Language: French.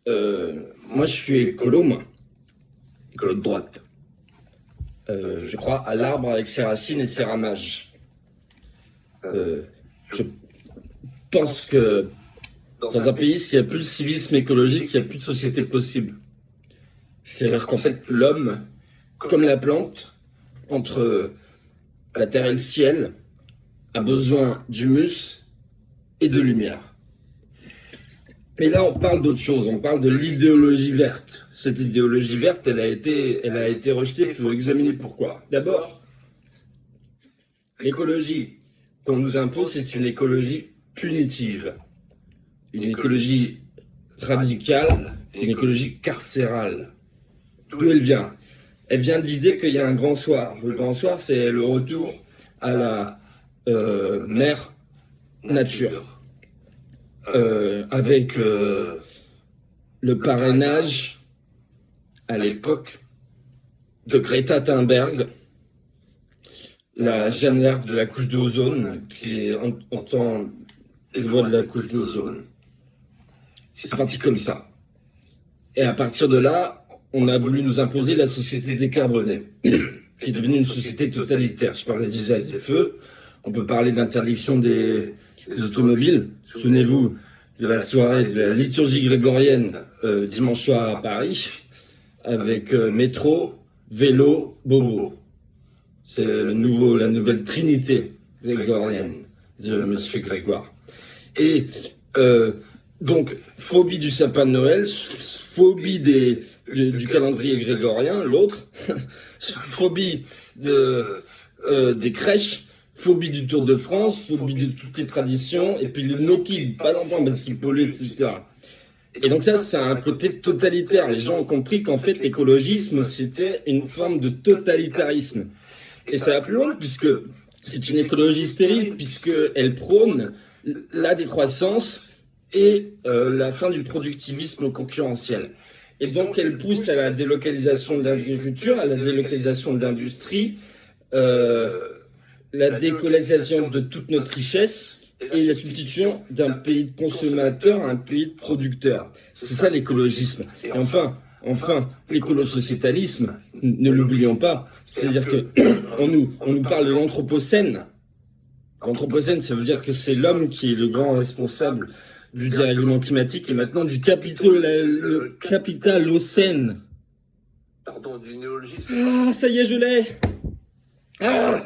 Moi, je suis écolo, moi. Écolo de droite. Je crois à l'arbre avec ses racines et ses ramages. Je pense que dans un pays, s'il n'y a plus de civisme écologique, il n'y a plus de société possible. C'est-à-dire qu'en fait, l'homme, comme la plante, entre la terre et le ciel, a besoin d'humus et de lumière. Mais là, on parle d'autre chose, on parle de l'idéologie verte. Cette idéologie verte, elle a été rejetée, il faut examiner pourquoi. D'abord, l'écologie qu'on nous impose, c'est une écologie punitive, une écologie radicale, une écologie carcérale. D'où elle vient? Elle vient de l'idée qu'il y a un grand soir. Le grand soir, c'est le retour à la mère nature. Avec le parrainage à l'époque de Greta Thunberg, la Jeanne d'Arc de la couche d'ozone, qui entend les voix de la couche d'ozone. C'est parti comme ça. Et à partir de là, on a voulu nous imposer la société décarbonée, qui est devenue une société totalitaire. Je parlais déjà des feux, on peut parler d'interdiction des automobiles. Souvenez-vous de la soirée de la liturgie grégorienne dimanche soir à Paris, avec métro, vélo, bobo. C'est la nouvelle trinité grégorienne de Monsieur Grégoire. Et donc, phobie du sapin de Noël, phobie du calendrier grégorien, l'autre, phobie des crèches, phobie du Tour de France, phobie de toutes les traditions, et puis le no-kid, pas d'enfants parce qu'ils polluent, etc. Et donc ça, c'est un côté totalitaire. Les gens ont compris qu'en fait, l'écologisme, c'était une forme de totalitarisme. Et ça va plus loin, puisque c'est une écologie stérile, puisqu'elle prône la décroissance et la fin du productivisme concurrentiel. Et donc, elle pousse à la délocalisation de l'agriculture, à la délocalisation de l'industrie, la décolonisation de toute notre richesse et la substitution d'un pays de consommateurs à un pays de producteurs. C'est ça l'écologisme. Et enfin, l'écolo-sociétalisme, ne l'oublions pas, c'est-à-dire que on nous parle de l'anthropocène. L'anthropocène, ça veut dire que c'est l'homme qui est le grand responsable du dérèglement climatique et maintenant du capitalocène. Pardon, du néologisme. Ah, ça y est, je l'ai. Ah